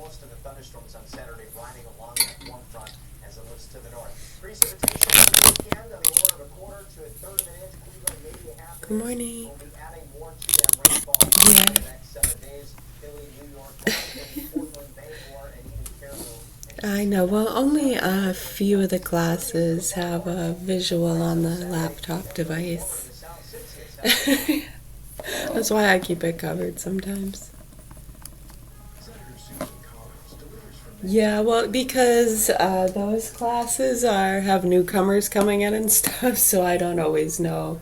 most of the thunderstorms on Saturday riding along that warm front as it lifts to the north. Precipitation on the weekend on the order of a quarter to a third of an inch, Cleveland maybe a half an inch. Good morning. We'll be adding more to that rainfall in the next 7 days. Philly, New York, Boston, Portland, Bangor, and even Caribou. I know. Well, only a few of the classes have a visual on the laptop device. That's why I keep it covered sometimes. Yeah, well, because those classes have newcomers coming in and stuff, so I don't always know.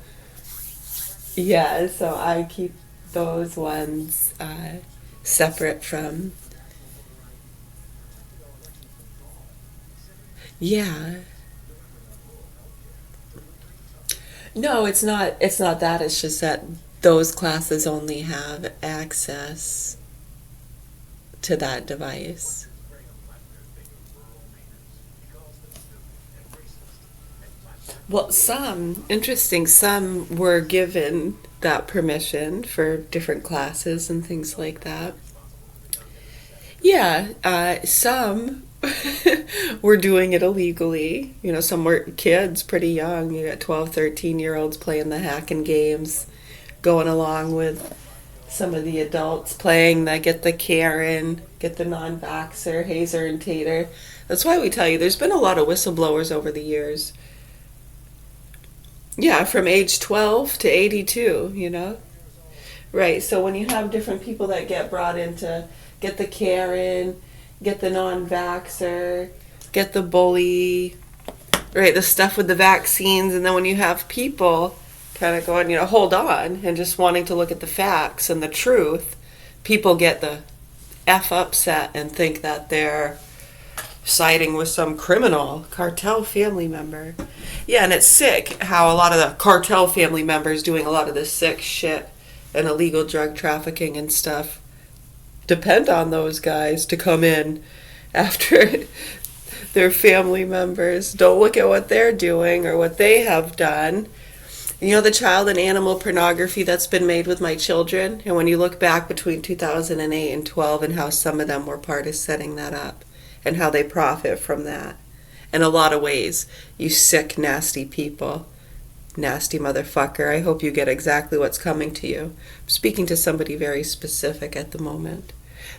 Yeah, so I keep those ones separate from. Yeah. No, it's not. It's not that. It's just that those classes only have access to that device. Well, some were given that permission for different classes and things like that. Yeah, some were doing it illegally. You know, some were kids pretty young. You got 12, 13-year-olds playing the hacking games, going along with some of the adults playing the get the Karen, get the non-vaxxer, Hazer and Tater. That's why we tell you there's been a lot of whistleblowers over the years. Yeah, from age 12 to 82, you know? Right, so when you have different people that get brought into get the Karen, get the non-vaxxer, get the bully, right, the stuff with the vaccines, and then when you have people kind of going, you know, hold on, and just wanting to look at the facts and the truth, people get the F upset and think that they're siding with some criminal cartel family member. Yeah, and it's sick how a lot of the cartel family members doing a lot of this sick shit and illegal drug trafficking and stuff depend on those guys to come in after their family members. Don't look at what they're doing or what they have done. You know, the child and animal pornography that's been made with my children, and when you look back between 2008 and 12 and how some of them were part of setting that up and how they profit from that in a lot of ways. You sick, nasty people. Nasty motherfucker. I hope you get exactly what's coming to you. I'm speaking to somebody very specific at the moment.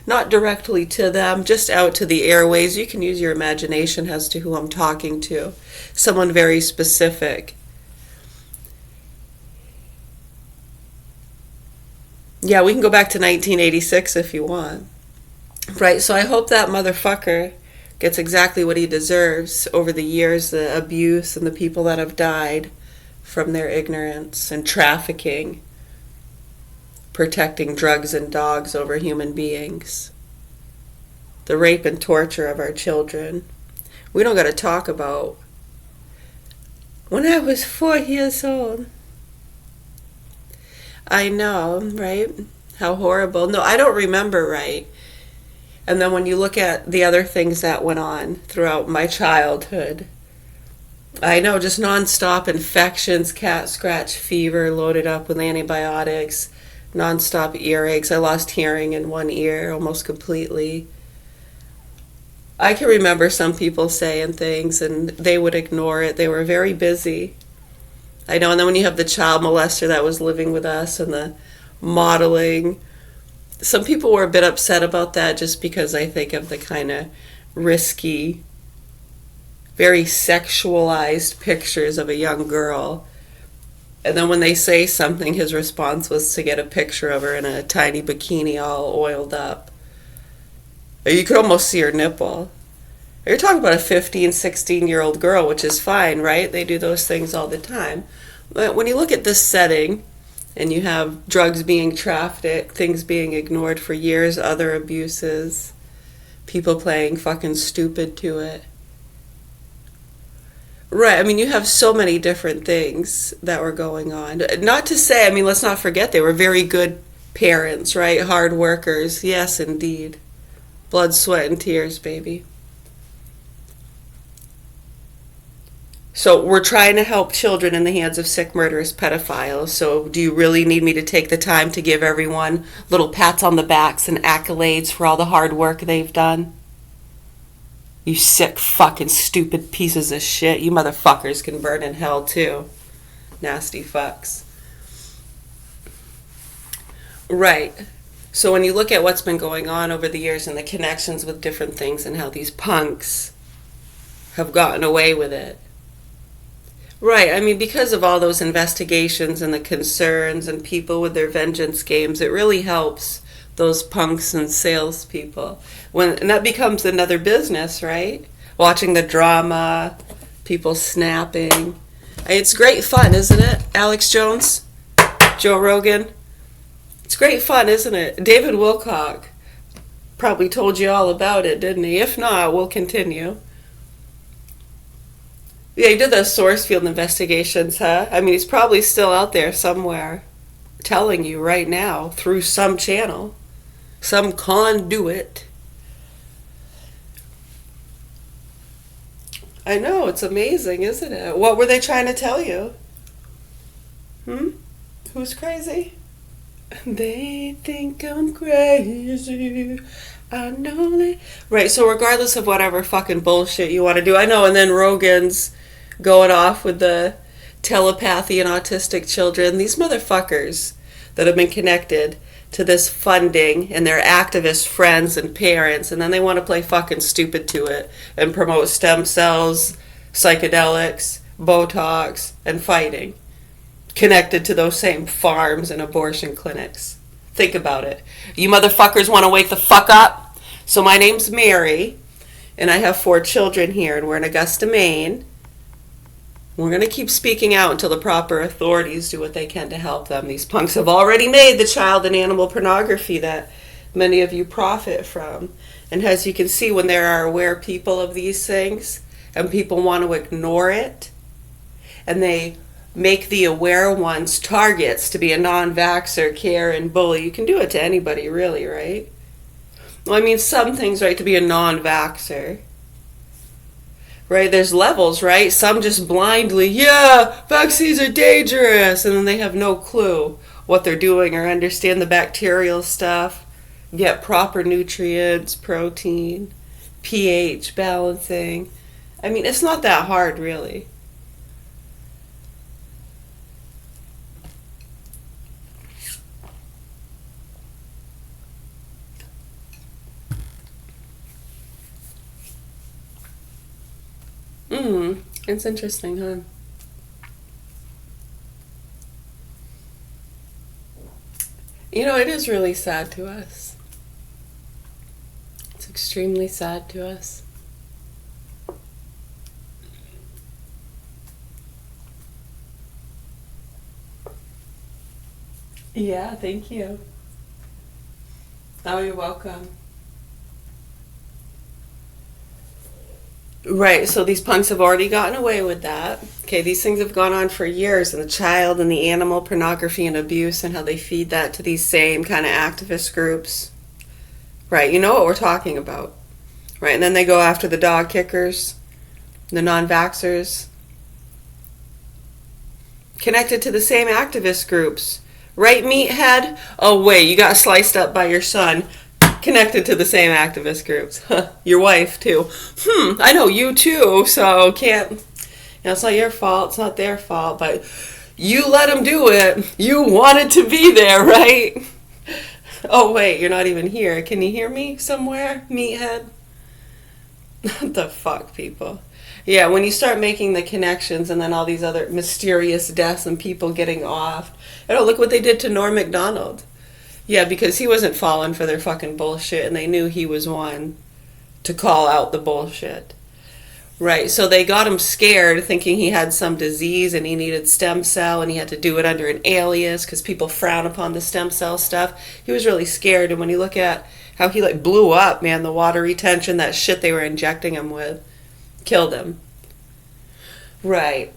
Not directly to them, just out to the airways. You can use your imagination as to who I'm talking to. Someone very specific. Yeah, we can go back to 1986 if you want. Right, so I hope that motherfucker gets exactly what he deserves over the years, the abuse and the people that have died from their ignorance and trafficking, protecting drugs and dogs over human beings, the rape and torture of our children. We don't got to talk about when I was 4 years old. I know, right? How horrible. No, I don't remember right. And then when you look at the other things that went on throughout my childhood, I know, just nonstop infections, cat scratch fever loaded up with antibiotics, nonstop earaches. I lost hearing in one ear almost completely. I can remember some people saying things and they would ignore it. They were very busy. I know, and then when you have the child molester that was living with us and the modeling, some people were a bit upset about that just because I think of the kind of risky, very sexualized pictures of a young girl. And then when they say something, his response was to get a picture of her in a tiny bikini all oiled up. You could almost see her nipple. You're talking about a 15, 16-year-old girl, which is fine, right? They do those things all the time. But when you look at this setting, and you have drugs being trafficked, things being ignored for years, other abuses, people playing fucking stupid to it. Right, I mean, you have so many different things that were going on. Not to say, I mean, let's not forget they were very good parents, right? Hard workers. Yes, indeed. Blood, sweat, and tears, baby. So we're trying to help children in the hands of sick, murderous pedophiles. So do you really need me to take the time to give everyone little pats on the backs and accolades for all the hard work they've done? You sick, fucking, stupid pieces of shit. You motherfuckers can burn in hell too. Nasty fucks. Right. So when you look at what's been going on over the years and the connections with different things and how these punks have gotten away with it. Right, I mean, because of all those investigations and the concerns and people with their vengeance games, it really helps those punks and salespeople. And that becomes another business, right? Watching the drama, people snapping. It's great fun, isn't it, Alex Jones? Joe Rogan? It's great fun, isn't it? David Wilcock probably told you all about it, didn't he? If not, we'll continue. Yeah, he did those source field investigations, huh? I mean, he's probably still out there somewhere telling you right now through some channel, some conduit. I know, it's amazing, isn't it? What were they trying to tell you? Who's crazy? They think I'm crazy. I know they... Right, so regardless of whatever fucking bullshit you want to do, I know, and then Rogan's going off with the telepathy and autistic children. These motherfuckers that have been connected to this funding and their activist friends and parents, and then they want to play fucking stupid to it and promote stem cells, psychedelics, Botox, and fighting, connected to those same farms and abortion clinics. Think about it. You motherfuckers want to wake the fuck up? So my name's Mary, and I have 4 children here, and we're in Augusta, Maine. We're going to keep speaking out until the proper authorities do what they can to help them. These punks have already made the child and animal pornography that many of you profit from. And as you can see, when there are aware people of these things, and people want to ignore it, and they make the aware ones targets to be a non-vaxxer, care, and bully. You can do it to anybody, really, right? Well, I mean, some things, right, to be a non-vaxxer. Right, there's levels, right? Some just blindly, yeah, vaccines are dangerous, and then they have no clue what they're doing or understand the bacterial stuff, get proper nutrients, protein, pH balancing. I mean, it's not that hard, really. It's interesting, huh? You know, it is really sad to us. It's extremely sad to us. Yeah, thank you. Oh, you're welcome. Right, so these punks have already gotten away with that. Okay, these things have gone on for years, and the child and the animal pornography and abuse and how they feed that to these same kind of activist groups. Right, you know what we're talking about. Right, and then they go after the dog kickers, the non-vaxxers. Connected to the same activist groups. Right, meathead? Oh, wait, you got sliced up by your son. Connected to the same activist groups. Your wife, too. I know you, too, so can't... it's not your fault, it's not their fault, but you let them do it. You wanted to be there, right? Oh, wait, you're not even here. Can you hear me somewhere, meathead? What the fuck, people? Yeah, when you start making the connections and then all these other mysterious deaths and people getting off. Look what they did to Norm Macdonald. Yeah, because he wasn't falling for their fucking bullshit, and they knew he was one to call out the bullshit. Right, so they got him scared, thinking he had some disease and he needed stem cell, and he had to do it under an alias because people frown upon the stem cell stuff. He was really scared, and when you look at how he blew up, man, the water retention, that shit they were injecting him with, killed him. Right.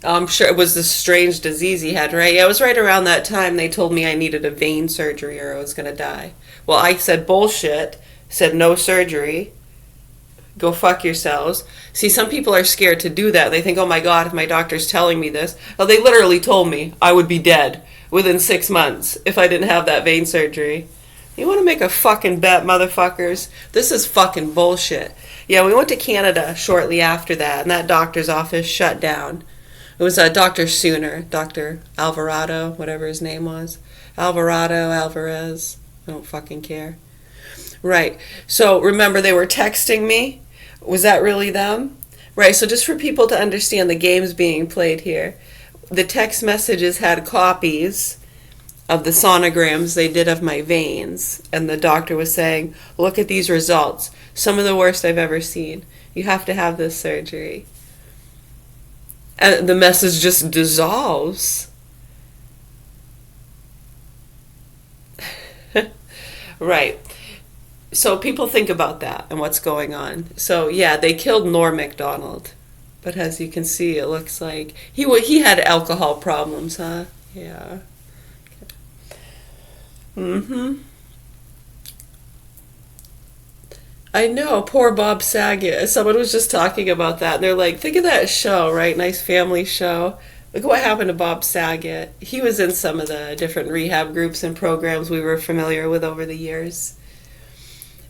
I'm sure it was this strange disease he had, right? Yeah, it was right around that time they told me I needed a vein surgery or I was going to die. Well, I said bullshit, said no surgery. Go fuck yourselves. See, some people are scared to do that. They think, oh my God, if my doctor's telling me this. Oh, they literally told me I would be dead within 6 months if I didn't have that vein surgery. You want to make a fucking bet, motherfuckers? This is fucking bullshit. Yeah, we went to Canada shortly after that, and that doctor's office shut down. It was Dr. Sooner, Dr. Alvarado, whatever his name was. Alvarez. I don't fucking care. Right. So remember, they were texting me. Was that really them? Right. So just for people to understand the games being played here, the text messages had copies of the sonograms they did of my veins, and the doctor was saying, look at these results. Some of the worst I've ever seen. You have to have this surgery. And the message just dissolves. Right. So people think about that and what's going on. So yeah, they killed Norm Macdonald. But as you can see, it looks like he had alcohol problems, huh? Yeah. I know, poor Bob Saget. Someone was just talking about that, and they're like, think of that show, right? Nice family show. Look at what happened to Bob Saget. He was in some of the different rehab groups and programs we were familiar with over the years.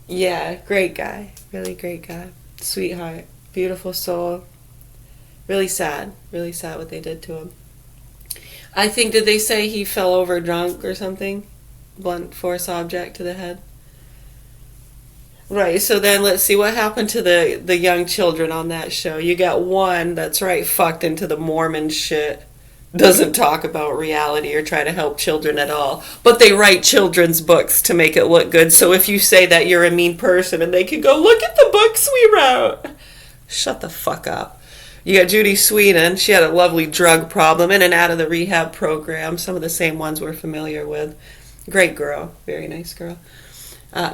Yeah, great guy. Really great guy. Sweetheart. Beautiful soul. Really sad. Really sad what they did to him. I think, did they say he fell over drunk or something? Blunt force object to the head. Right, so then let's see what happened to the young children on that show. You got one that's right fucked into the Mormon shit. Doesn't talk about reality or try to help children at all. But they write children's books to make it look good. So if you say that, you're a mean person, and they can go, look at the books we wrote. Shut the fuck up. You got Judy Sweden. She had a lovely drug problem in and out of the rehab program. Some of the same ones we're familiar with. Great girl. Very nice girl.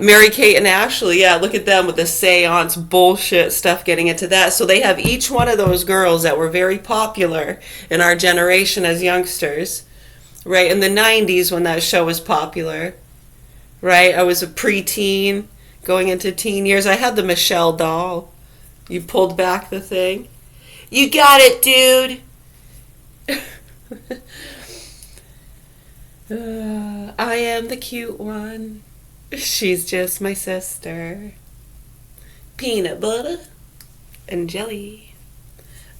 Mary Kate and Ashley, yeah, look at them with the seance bullshit stuff, getting into that. So they have each one of those girls that were very popular in our generation as youngsters, right? In the 90s when that show was popular, right? I was a preteen going into teen years. I had the Michelle doll. You pulled back the thing. You got it, dude. I am the cute one. She's just my sister. Peanut butter and jelly.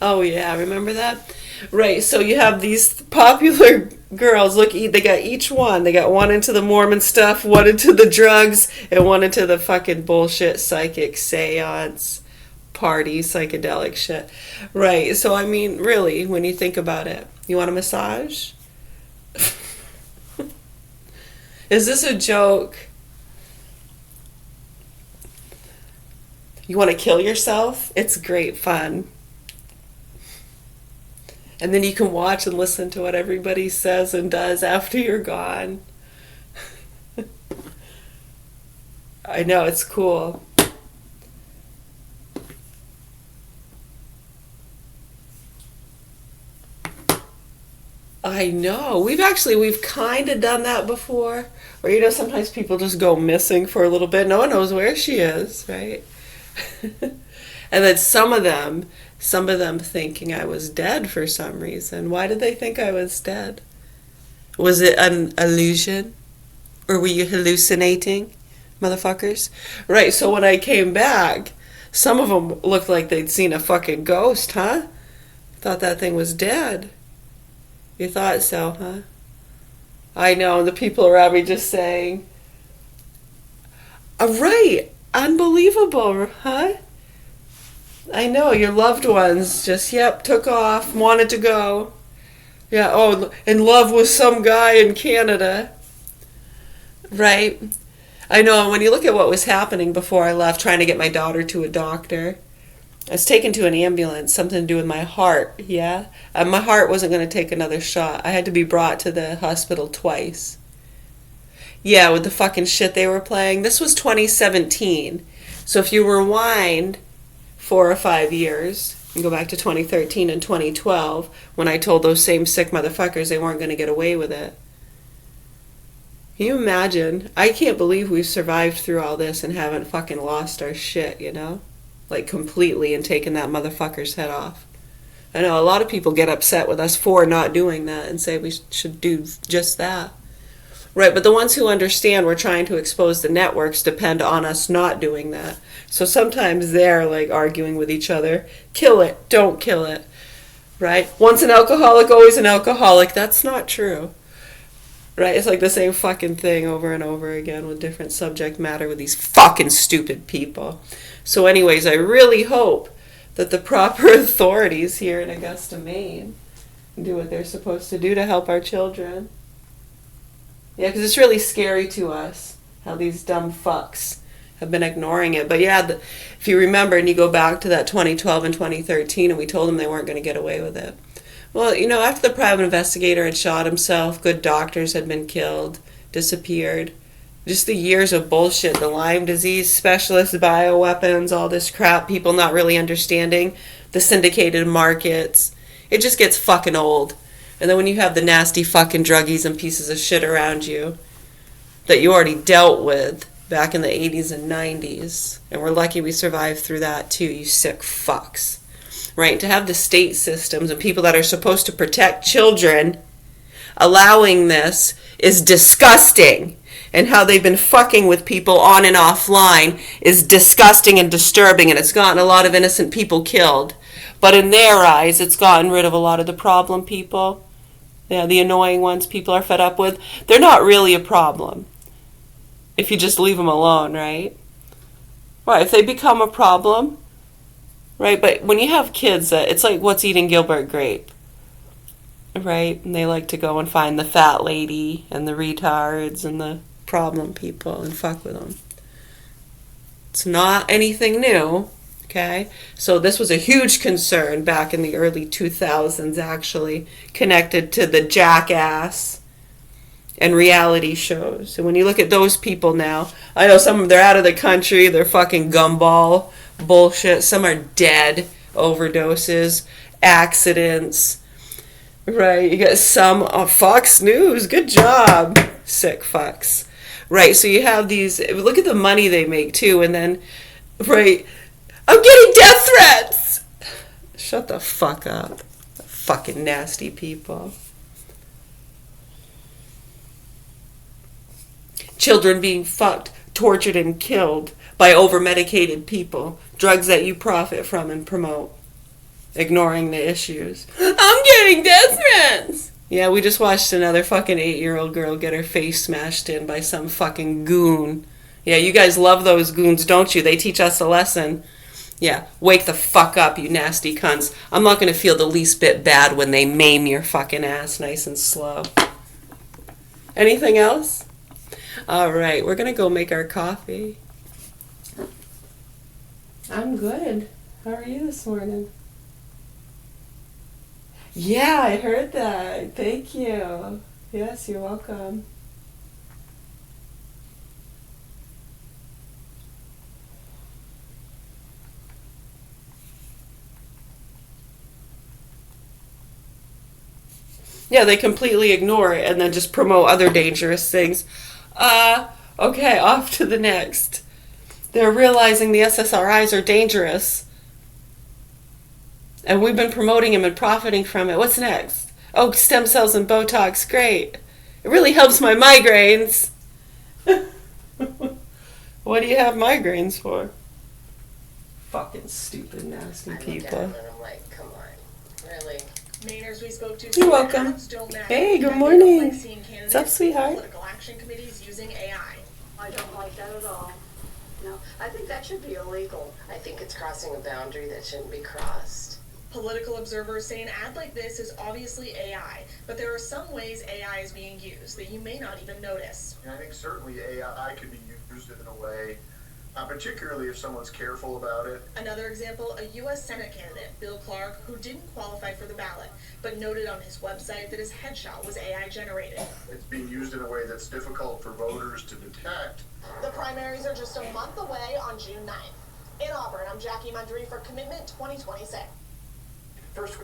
Oh yeah, remember that? Right, so you have these popular girls. Look, they got each one. They got one into the Mormon stuff, one into the drugs, and one into the fucking bullshit psychic seance party psychedelic shit. Right, so I mean, really, when you think about it, you want a massage? Is this a joke? You want to kill yourself? It's great fun. And then you can watch and listen to what everybody says and does after you're gone. I know, it's cool. I know. We've kind of done that before. Or, you know, sometimes people just go missing for a little bit. No one knows where she is, right? And then some of them thinking I was dead for some reason. Why did they think I was dead? Was it an illusion? Or were you hallucinating, motherfuckers? Right, so when I came back, some of them looked like they'd seen a fucking ghost, huh? Thought that thing was dead. You thought so, huh? I know, the people around me just saying, right, unbelievable, huh? I know, your loved ones just, took off, wanted to go. Yeah, oh, in love with some guy in Canada. Right? I know, when you look at what was happening before I left, trying to get my daughter to a doctor, I was taken to an ambulance, something to do with my heart, yeah? My heart wasn't going to take another shot. I had to be brought to the hospital twice. Yeah, with the fucking shit they were playing. This was 2017. So if you rewind 4 or 5 years and go back to 2013 and 2012, when I told those same sick motherfuckers they weren't going to get away with it. Can you imagine? I can't believe we've survived through all this and haven't fucking lost our shit, you know? like completely, and taken that motherfucker's head off. I know a lot of people get upset with us for not doing that and say we should do just that. Right, but the ones who understand we're trying to expose the networks depend on us not doing that. So sometimes they're like arguing with each other. Kill it, don't kill it. Right? Once an alcoholic, always an alcoholic. That's not true. Right? It's like the same fucking thing over and over again with different subject matter with these fucking stupid people. So anyways, I really hope that the proper authorities here in Augusta, Maine do what they're supposed to do to help our children. Yeah, because it's really scary to us how these dumb fucks have been ignoring it. But yeah, if you remember and you go back to that 2012 and 2013 and we told them they weren't going to get away with it. Well, you know, after the private investigator had shot himself, good doctors had been killed, disappeared. Just the years of bullshit, the Lyme disease specialists, bioweapons, all this crap, people not really understanding the syndicated markets. It just gets fucking old. And then when you have the nasty fucking druggies and pieces of shit around you that you already dealt with back in the 80s and 90s, and we're lucky we survived through that too, you sick fucks. Right? To have the state systems and people that are supposed to protect children allowing this is disgusting. And how they've been fucking with people on and offline is disgusting and disturbing, and it's gotten a lot of innocent people killed. But in their eyes, it's gotten rid of a lot of the problem people. Yeah, the annoying ones people are fed up with. They're not really a problem if you just leave them alone, right? Right, if they become a problem, right? But when you have kids, it's like what's eating Gilbert Grape, right? And they like to go and find the fat lady and the retards and the problem people and fuck with them. It's not anything new. Okay, so this was a huge concern back in the early 2000s, actually, connected to the jackass and reality shows. And when you look at those people now, I know some of them, they're out of the country, they're fucking gumball bullshit. Some are dead, overdoses, accidents, right? You got some on Fox News, good job, sick fucks. Right, so you have these, look at the money they make too, and then, right, I'm getting death threats! Shut the fuck up. Fucking nasty people. Children being fucked, tortured, and killed by over-medicated people. Drugs that you profit from and promote. Ignoring the issues. I'm getting death threats! Yeah, we just watched another fucking 8-year-old girl get her face smashed in by some fucking goon. Yeah, you guys love those goons, don't you? They teach us a lesson. Yeah, wake the fuck up, you nasty cunts. I'm not going to feel the least bit bad when they maim your fucking ass nice and slow. Anything else? Alright, we're going to go make our coffee. I'm good. How are you this morning? Yeah, I heard that. Thank you. Yes, you're welcome. Yeah, they completely ignore it and then just promote other dangerous things. Okay, off to the next. They're realizing the SSRIs are dangerous. And we've been promoting them and profiting from it. What's next? Oh, stem cells and Botox, great. It really helps my migraines. What do you have migraines for? Fucking stupid, nasty people. And I'm like, come on, really? Mainers we spoke to. You're welcome. Hey, good morning. What's up, sweetheart? Political action committees using AI. I don't like that at all. No, I think that should be illegal. I think it's crossing a boundary that shouldn't be crossed. Political observers say an ad like this is obviously AI, but there are some ways AI is being used that you may not even notice. I think certainly AI could be used in a way, particularly if someone's careful about it. Another example, a U.S. Senate candidate, Bill Clark, who didn't qualify for the ballot, but noted on his website that his headshot was AI generated. It's being used in a way that's difficult for voters to detect. The primaries are just a month away on June 9th. In Auburn, I'm Jackie Mondry for Commitment 2026. First,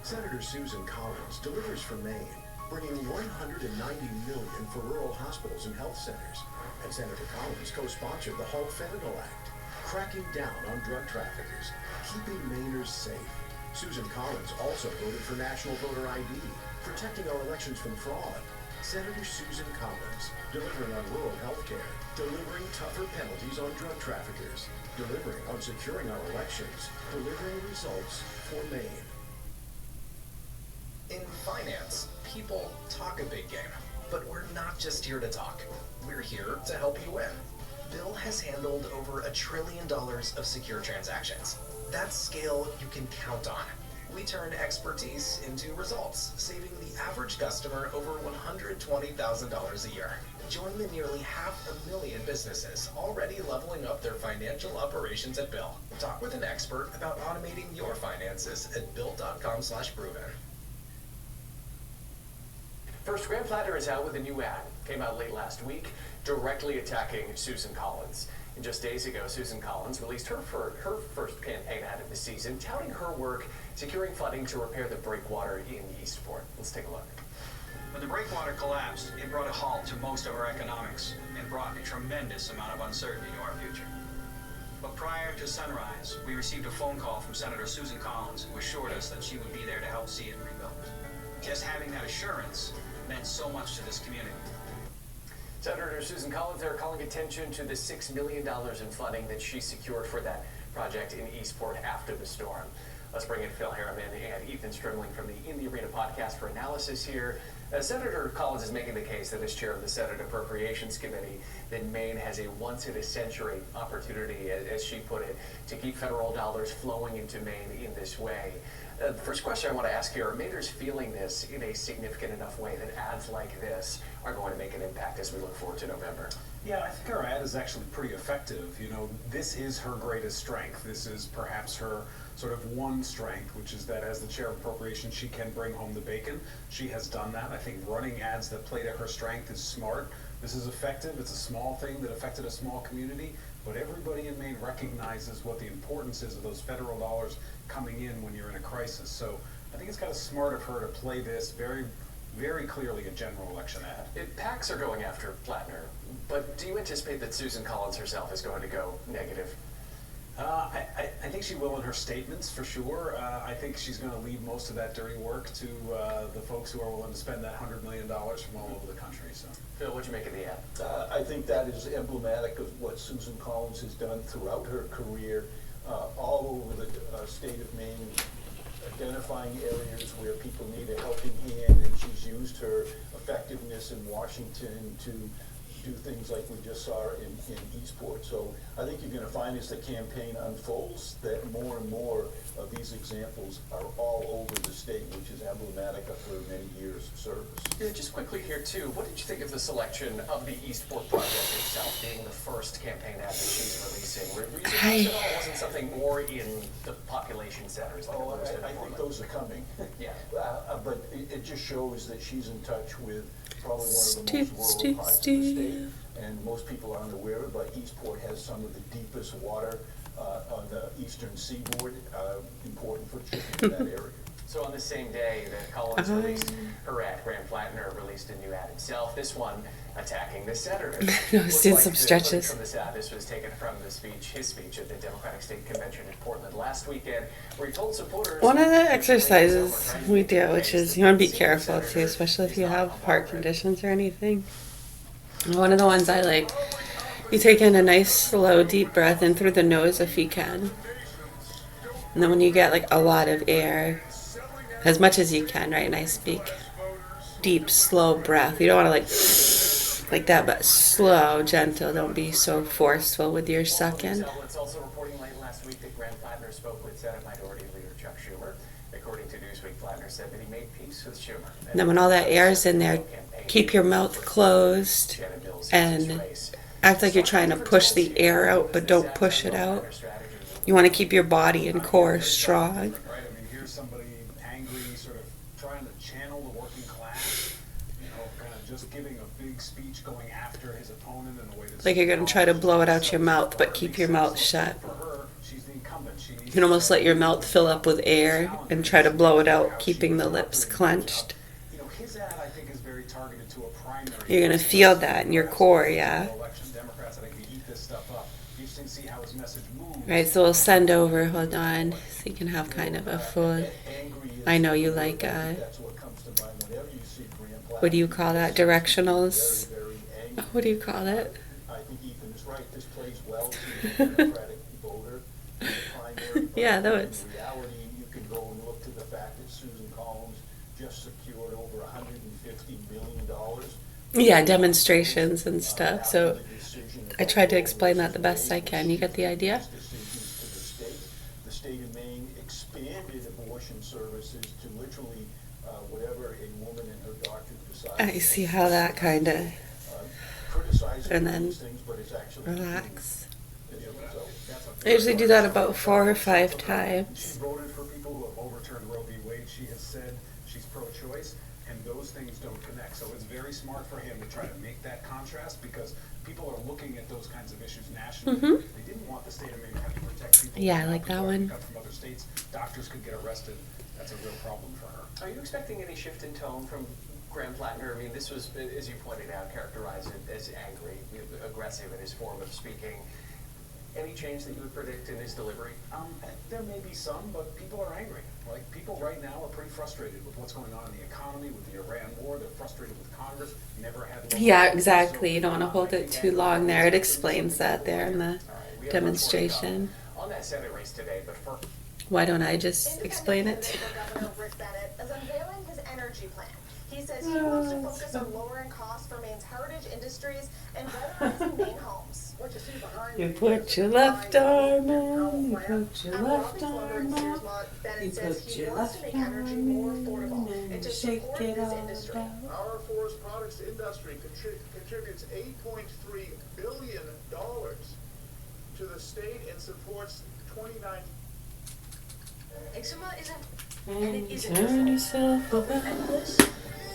Senator Susan Collins delivers from Maine, bringing $190 million for rural hospitals and health centers. And Senator Collins co-sponsored the Halt Fentanyl Act. cracking down on drug traffickers, keeping Mainers safe. Susan Collins also voted for National Voter ID, protecting our elections from fraud. Senator Susan Collins, delivering on rural health care, delivering tougher penalties on drug traffickers, delivering on securing our elections, delivering results for Maine. In finance, people talk a big game, but we're not just here to talk. We're here to help you win. Bill has handled over $1 trillion of secure transactions. That's scale you can count on. We turn expertise into results, saving the average customer over $120,000 a year. Join the nearly 500,000 businesses already leveling up their financial operations at Bill. Talk with an expert about automating your finances at bill.com/proven. First, Graham Platter is out with a new ad. Came out late last week, directly attacking Susan Collins. And just days ago, Susan Collins released her first campaign ad of the season, touting her work securing funding to repair the breakwater in Eastport. Let's take a look. When the breakwater collapsed, it brought a halt to most of our economics and brought a tremendous amount of uncertainty to our future. But prior to sunrise, we received a phone call from Senator Susan Collins, who assured us that she would be there to help see it rebuilt. Just having that assurance meant so much to this community. Senator Susan Collins there calling attention to the $6 million in funding that she secured for that project in Eastport after the storm. Let's bring in Phil Harriman and Ethan Strimling from the In the Arena podcast for analysis here. Senator Collins is making the case that as chair of the Senate Appropriations Committee, that Maine has a once-in-a-century opportunity, as she put it, to keep federal dollars flowing into Maine in this way. The first question I want to ask here, are Mainers feeling this in a significant enough way that ads like this are going to make an impact as we look forward to November? Yeah, I think our ad is actually pretty effective. You know, this is her greatest strength. This is perhaps her sort of one strength, which is that as the chair of appropriations, she can bring home the bacon. She has done that. I think running ads that play to her strength is smart. This is effective. It's a small thing that affected a small community, but everybody in Maine recognizes what the importance is of those federal dollars coming in when you're in a crisis. So I think it's kind of smart of her to play this very, very clearly a general election ad. PACs are going after Plattner, but do you anticipate that Susan Collins herself is going to go negative? I think she will in her statements, for sure. I think she's going to leave most of that dirty work to the folks who are willing to spend that $100 million from all over the country. So, Phil, what'd you make of the ad? I think that is emblematic of what Susan Collins has done throughout her career, all over the state of Maine, identifying areas where people need a helping hand, and she's used her effectiveness in Washington to do things like we just saw in Eastport. So I think you're going to find as the campaign unfolds that more and more of these examples are all over the state, which is emblematic of her many years of service. Yeah, just quickly here too, what did you think of the selection of the Eastport project itself being the first campaign ad that she's releasing? Were you surprised at all? Wasn't something more in the population centers like Augusta? I think those are coming. Yeah. But it just shows that she's in touch with probably one of the most rural parts of the state, and most people aren't aware, but Eastport has some of the deepest water on the eastern seaboard, important for shipping in that area. So on the same day that Collins released her ad, Graham Plattner released a new ad himself, this one attacking the senator. I've seen some stretches. From this ad, this was taken from his speech at the Democratic State Convention in Portland last weekend, where he told supporters... One of the exercises we do, which is you want to be careful too, especially if you have heart conditions or anything. One of the ones I like, you take in a nice, slow, deep breath in through the nose if you can. And then when you get like a lot of air, as much as you can, right? And I speak deep, slow breath. You don't want to like that, but slow, gentle. Don't be so forceful with your sucking. It's also reporting late last week that Graham Plattner spoke with Senate Minority Leader Chuck Schumer. According to Newsweek, Plattner said that he made peace with Schumer. And then when all that air is in there, keep your mouth closed and act like you're trying to push the air out, but don't push it out. You want to keep your body and core strong. Right, I mean, here's somebody angry, sort of trying to channel the working class, you know, kind of just giving a big speech going after his opponent in a way that's... Like you're going to try to blow it out your mouth, but keep your mouth shut. For her, she's the incumbent. You can almost let your mouth fill up with air and try to blow it out, keeping the lips clenched. You know, his ad, I think, is very targeted to a primary... You're going to feel that in your core, yeah. Election Democrats, I think, they eat this stuff up. You've seen can see how his message moves. Right, so we'll send over, hold on, so you can have kind of a full, I know you like, what do you call that, directionals? What do you call it? I think Ethan is right. This plays well to the Democratic voter in the primary. Yeah, those. In reality, you can go and look to the fact that Susan Collins just secured over $150 million. Yeah, demonstrations and stuff. So I tried to explain that the best I can. You get the idea? The state of Maine expanded abortion services to literally whatever a woman and her doctor decide. I see how that kind of, and then relax. I usually do that about 4 or 5 times. She's voted for people who have overturned Roe v. Wade. She has said she's pro-choice, and those things don't connect. So it's very smart for him to try to make that contrast, because people are looking at those kinds of issues nationally. They didn't want the state of Maine to have to protect people. Yeah, I like that one. From other states, doctors could get arrested. That's a real problem for her. Are you expecting any shift in tone from Graham Plattner? I mean, this was, as you pointed out, characterized as angry, aggressive in his form of speaking. Any change that you would predict in his delivery? There may be some, but people are angry. Like, people right now are pretty frustrated with what's going on in the economy, with the Iran war. They're frustrated with Congress. Never had. Yeah, exactly. You don't want to hold it too long there. It explains that there in the demonstration. On that Senate race today, but first. Why don't I just explain it? Governor Rick Bennett is unveiling his energy plan. He says he wants to focus on lowering costs for Maine's heritage industries and modernizing Maine homes. What you see behind You put your left arm in, you put your left arm out, you put your left arm in, and shake it all down. Our forest products industry contributes $8.3 billion to the state and supports 29. Eczema isn't, And it isn't turn yourself around. and this,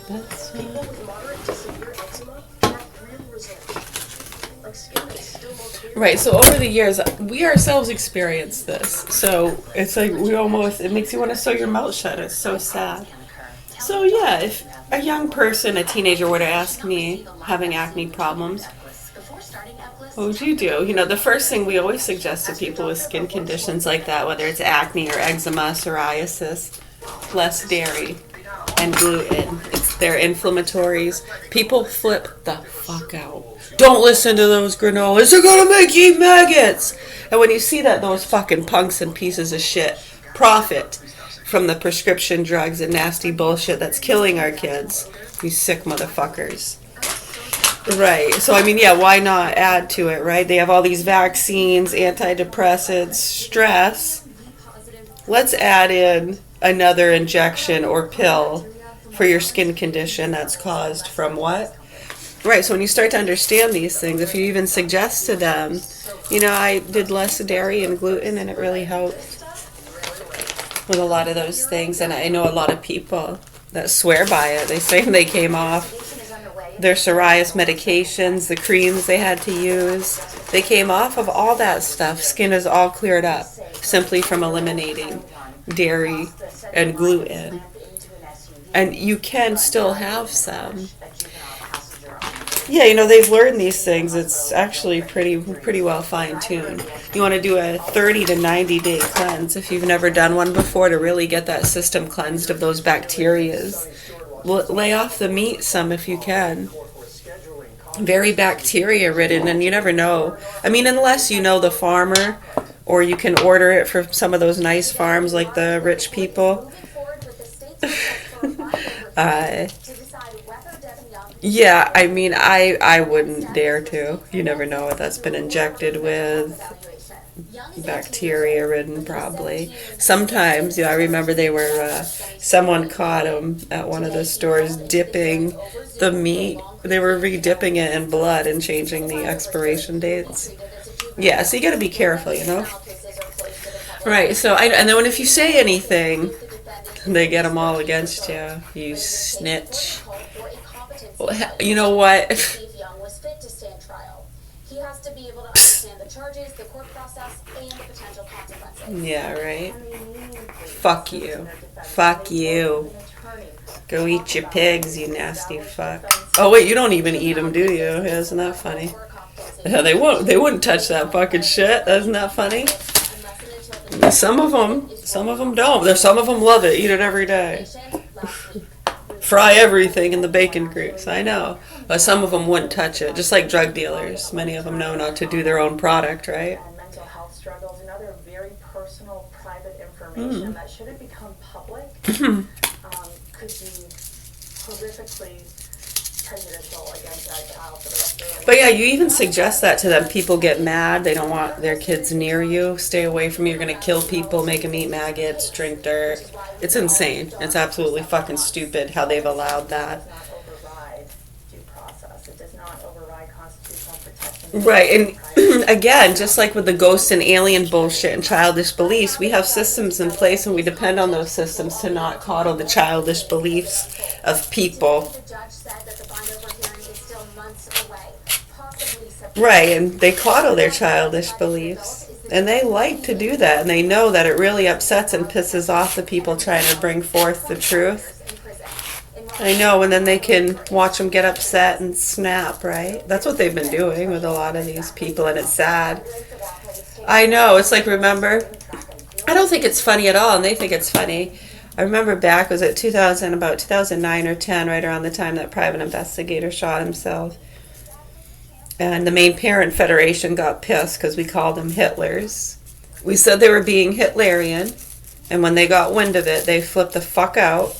That's people right. with moderate to severe eczema have real results. Like skin that's still more clear. Right, so over the years, we ourselves experienced this. So it's like it makes you want to sew your mouth shut. It's so sad. So yeah, if a young person, a teenager were to ask me having acne problems, what would you do? You know, the first thing we always suggest to people with skin conditions like that, whether it's acne or eczema, psoriasis, less dairy and gluten. They're inflammatories. People flip the fuck out. Don't listen to those granolas. They're gonna make you eat maggots. And when you see that, those fucking punks and pieces of shit profit from the prescription drugs and nasty bullshit that's killing our kids, you sick motherfuckers. Right. So, I mean, yeah, why not add to it, right? They have all these vaccines, antidepressants, stress. Let's add in another injection or pill for your skin condition that's caused from what? Right. So when you start to understand these things, if you even suggest to them, you know, I did less dairy and gluten and it really helped with a lot of those things. And I know a lot of people that swear by it. They say they came off their psoriasis medications, the creams they had to use. They came off of all that stuff. Skin is all cleared up simply from eliminating dairy and gluten. And you can still have some. Yeah, you know, they've learned these things. It's actually pretty well fine-tuned. You want to do a 30 to 90 day cleanse if you've never done one before to really get that system cleansed of those bacterias. Lay off the meat some if you can. Very bacteria ridden, and you never know. I mean, unless you know the farmer, or you can order it from some of those nice farms like the rich people. Yeah, I mean, I wouldn't dare to. You never know what that's been injected with. Bacteria ridden, probably. Sometimes, I remember they were, someone caught them at one of the stores dipping the meat. They were re-dipping it in blood and changing the expiration dates. Yeah, so you gotta be careful, you know? Right, so, and then if you say anything, they get them all against you. You snitch. You know what? He has to be able to understand the charges, the court process, and the potential consequences. Yeah, right? Fuck you. Fuck you. Go eat your pigs, you nasty fuck. Oh, wait, you don't even eat them, do you? Isn't that funny? Yeah, they won't. They wouldn't touch that fucking shit. Isn't that funny? Some of them don't. There's some of them love it. Eat it every day. Fry everything in the bacon grease. I know. But some of them wouldn't touch it. Just like drug dealers. Many of them know not to do their own product, right? Mental health struggles and other very personal, private information that shouldn't become public could be horrifically prejudicial against that child for the rest of their life. But yeah, you even suggest that to them. People get mad. They don't want their kids near you. Stay away from you. You're going to kill people, make them eat maggots, drink dirt. It's insane. It's absolutely fucking stupid how they've allowed that. Right, and again, just like with the ghost and alien bullshit and childish beliefs, we have systems in place and we depend on those systems to not coddle the childish beliefs of people. Right, and they coddle their childish beliefs. And they like to do that, and they know that it really upsets and pisses off the people trying to bring forth the truth. I know, and then they can watch them get upset and snap, right? That's what they've been doing with a lot of these people, and it's sad. I know, it's like, remember, I don't think it's funny at all, and they think it's funny. I remember back, was it about 2009 or 10, right around the time that private investigator shot himself. And the Maine Parent Federation got pissed because we called them Hitlers. We said they were being Hitlerian, and when they got wind of it, they flipped the fuck out.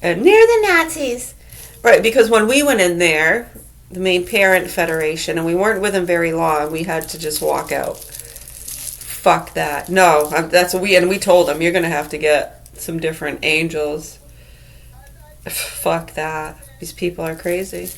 And near the Nazis. Right, because when we went in there, the Maine Parent Federation, and we weren't with them very long, we had to just walk out. Fuck that. No, that's what we told them, you're going to have to get some different angels. Fuck that. These people are crazy.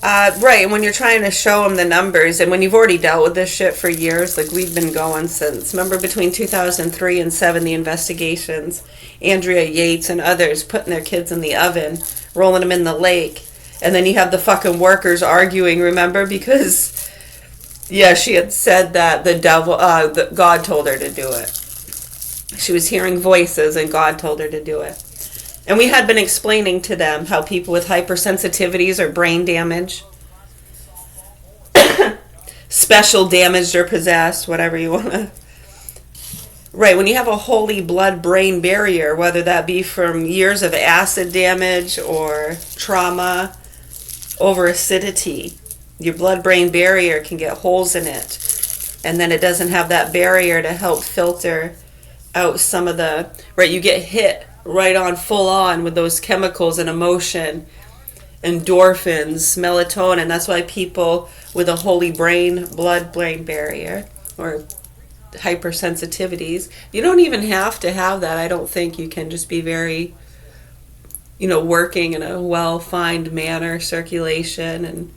Right, and when you're trying to show them the numbers, and when you've already dealt with this shit for years, like we've been going since, remember between 2003 and 2007, the investigations, Andrea Yates and others putting their kids in the oven, rolling them in the lake, and then you have the fucking workers arguing, remember, because, yeah, she had said that the devil, that God told her to do it. She was hearing voices and God told her to do it. And we had been explaining to them how people with hypersensitivities or brain damage, special damaged or possessed, whatever you want to. Right, when you have a holy blood-brain barrier, whether that be from years of acid damage or trauma over acidity, your blood-brain barrier can get holes in it. And then it doesn't have that barrier to help filter out some of the, right, you get hit right on full on with those chemicals and emotion, endorphins, melatonin. That's why people with a holy blood-brain barrier or hypersensitivities, you don't even have to have that. I don't think. You can just be very, working in a well-defined manner, circulation, and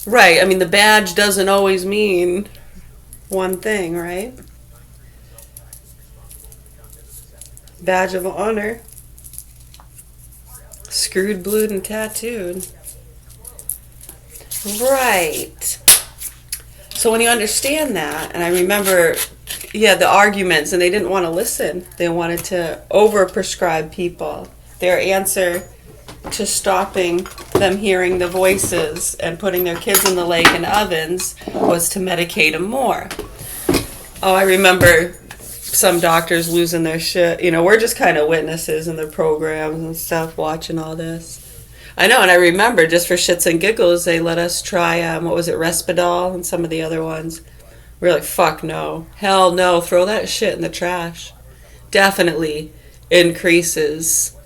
right. I mean, the badge doesn't always mean one thing, right? Badge of honor. Screwed, blued, and tattooed. Right. So when you understand that, and I remember, the arguments, and they didn't want to listen. They wanted to over-prescribe people. Their answer to stopping them hearing the voices and putting their kids in the lake and ovens was to medicate them more. Oh, I remember some doctors losing their shit. We're just kind of witnesses in the programs and stuff watching all this. I know, and I remember just for shits and giggles, they let us try, Respital and some of the other ones. We're like, fuck no. Hell no, throw that shit in the trash. Definitely increases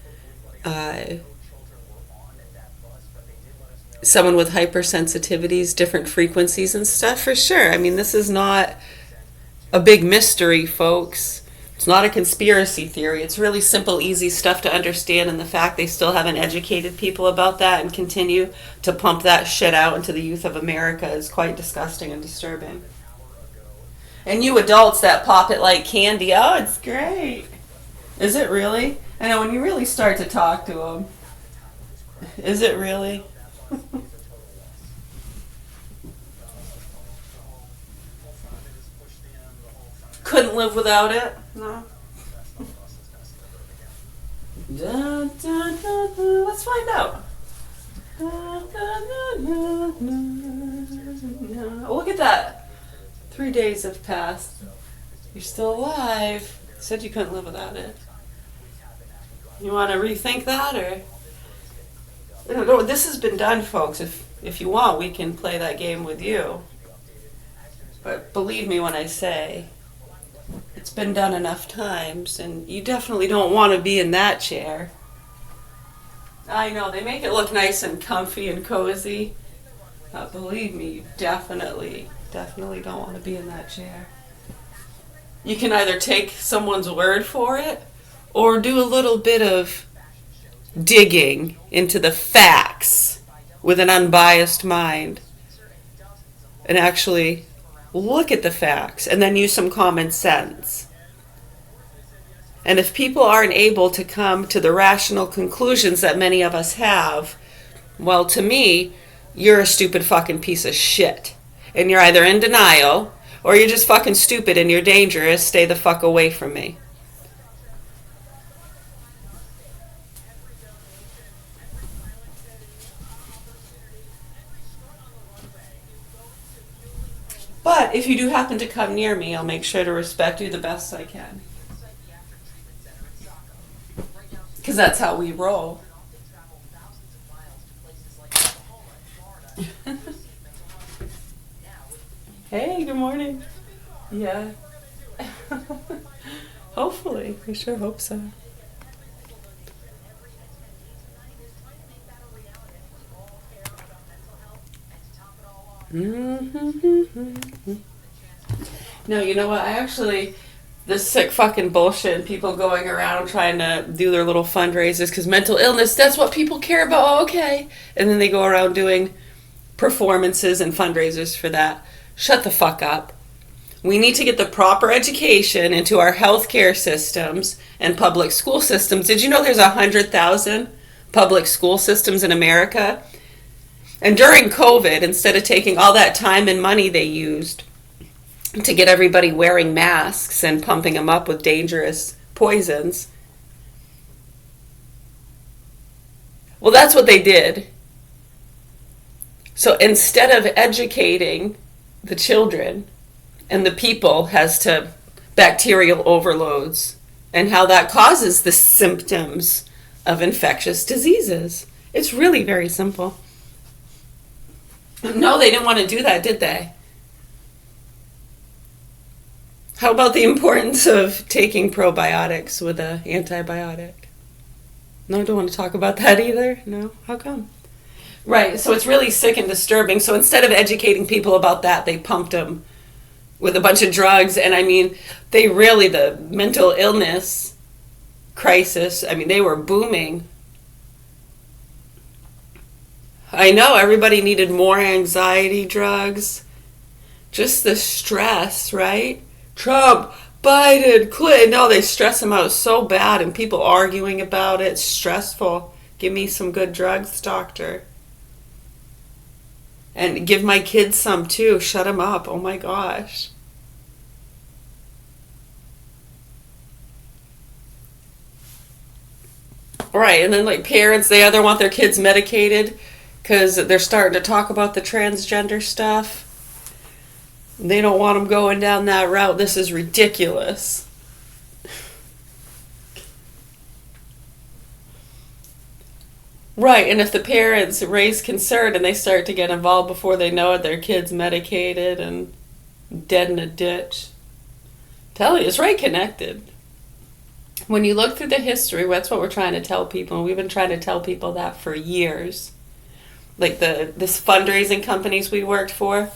someone with hypersensitivities, different frequencies and stuff, for sure. I mean, this is not a big mystery, folks. It's not a conspiracy theory. It's really simple, easy stuff to understand, and the fact they still haven't educated people about that and continue to pump that shit out into the youth of America is quite disgusting and disturbing. And you adults that pop it like candy, oh, it's great. Is it really? I know, when you really start to talk to them, is it really? Couldn't live without it? No. Da, da, da, da. Let's find out. Da, da, da, da, da. Oh, look at that. 3 days have passed. You're still alive. You said you couldn't live without it. You want to rethink that, or? I don't know. This has been done, folks. If you want, we can play that game with you. But believe me when I say, it's been done enough times, and you definitely don't want to be in that chair. I know, they make it look nice and comfy and cozy. But believe me, you definitely don't want to be in that chair. You can either take someone's word for it, or do a little bit of digging into the facts with an unbiased mind and actually look at the facts and then use some common sense. And if people aren't able to come to the rational conclusions that many of us have, well, to me, you're a stupid fucking piece of shit. And you're either in denial, or you're just fucking stupid and you're dangerous. Stay the fuck away from me. But if you do happen to come near me, I'll make sure to respect you the best I can. Because that's how we roll. Hey, good morning. Yeah. Hopefully. We sure hope so. No, you know what? This sick fucking bullshit and people going around trying to do their little fundraisers because mental illness, that's what people care about. Oh, okay. And then they go around doing performances and fundraisers for that. Shut the fuck up. We need to get the proper education into our healthcare systems and public school systems. Did you know there's 100,000 public school systems in America? And during COVID, instead of taking all that time and money they used to get everybody wearing masks and pumping them up with dangerous poisons, well, that's what they did. So instead of educating the children and the people as to bacterial overloads and how that causes the symptoms of infectious diseases, it's really very simple. No, they didn't want to do that, did they? How about the importance of taking probiotics with an antibiotic? No, I don't want to talk about that either. No, how come? Right, so it's really sick and disturbing. So instead of educating people about that, they pumped them with a bunch of drugs. And I mean, the mental illness crisis, I mean, they were booming. I know, everybody needed more anxiety drugs. Just the stress, right? Trump, Biden, Clinton. No, they stress them out so bad and people arguing about it. It's stressful. Give me some good drugs, doctor. And give my kids some too. Shut them up. Oh my gosh. Right, and then like parents, they either want their kids medicated because they're starting to talk about the transgender stuff. They don't want them going down that route. This is ridiculous. Right, and if the parents raise concern and they start to get involved before they know it, their kid's medicated and dead in a ditch. Tell you, it's right connected. When you look through the history, that's what we're trying to tell people, and we've been trying to tell people that for years. Like this fundraising companies we worked for,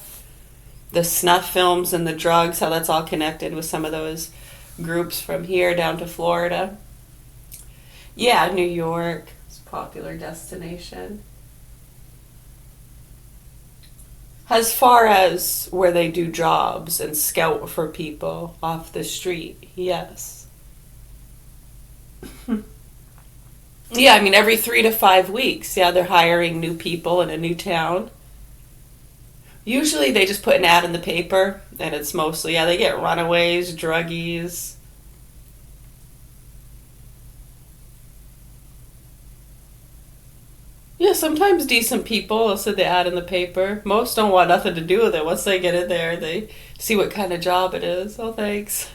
the snuff films and the drugs, how that's all connected with some of those groups from here down to Florida. Yeah, New York is a popular destination. As far as where they do jobs and scout for people off the street, yes. Yeah, I mean, every 3 to 5 weeks, yeah, they're hiring new people in a new town. Usually they just put an ad in the paper, and it's mostly, yeah, they get runaways, druggies. Yeah, sometimes decent people will sit the ad in the paper. Most don't want nothing to do with it. Once they get in there, they see what kind of job it is. Oh, thanks.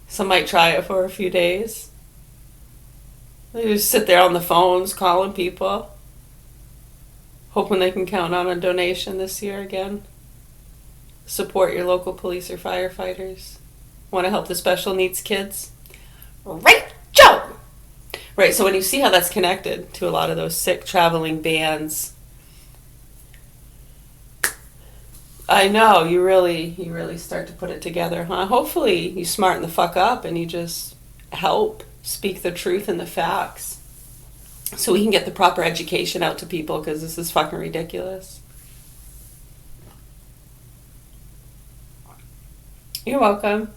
Some might try it for a few days. They just sit there on the phones calling people, hoping they can count on a donation this year again. Support your local police or firefighters. Want to help the special needs kids? Right, Joe! Right, so when you see how that's connected to a lot of those sick traveling bands, I know, you really start to put it together, huh? Hopefully you smarten the fuck up and you just help speak the truth and the facts so we can get the proper education out to people, because this is fucking ridiculous. You're welcome.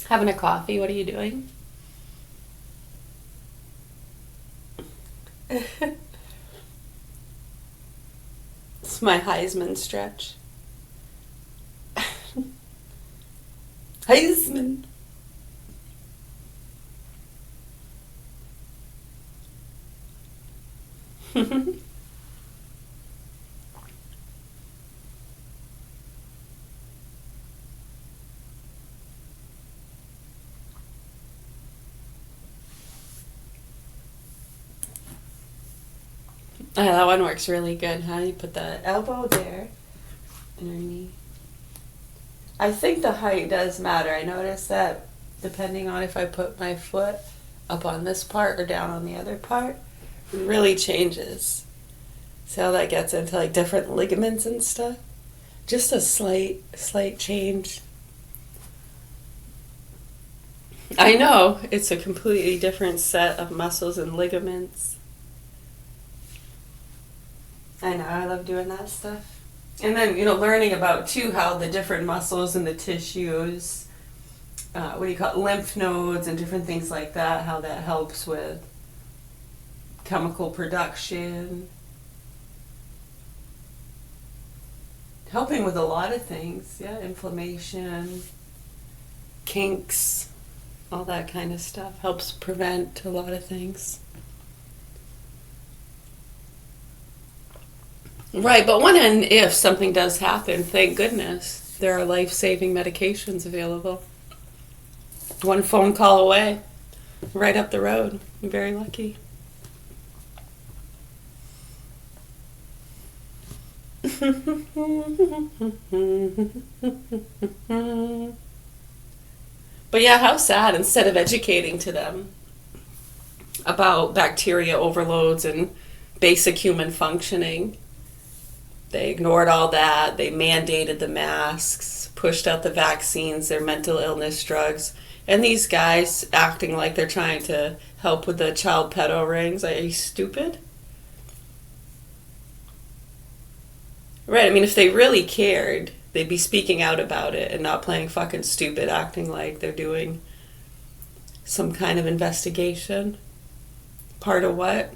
Having a coffee. What are you doing? It's my Heisman stretch. Heisman. That one works really good, huh? You put the elbow there and your knee. I think the height does matter. I noticed that depending on if I put my foot up on this part or down on the other part, it really changes. See how that gets into like different ligaments and stuff? Just a slight change. I know, it's a completely different set of muscles and ligaments. I know, I love doing that stuff. And then, learning about, too, how the different muscles and the tissues, lymph nodes and different things like that, how that helps with chemical production. Helping with a lot of things, yeah, inflammation, kinks, all that kind of stuff. Helps prevent a lot of things. Right, but when and if something does happen, thank goodness, there are life-saving medications available. One phone call away, right up the road. You're very lucky. But yeah, how sad, instead of educating to them about bacteria overloads and basic human functioning, they ignored all that. They mandated the masks, pushed out the vaccines, their mental illness drugs, and these guys acting like they're trying to help with the child pedo rings. Are you stupid? Right, I mean, if they really cared, they'd be speaking out about it and not playing fucking stupid, acting like they're doing some kind of investigation. Part of what?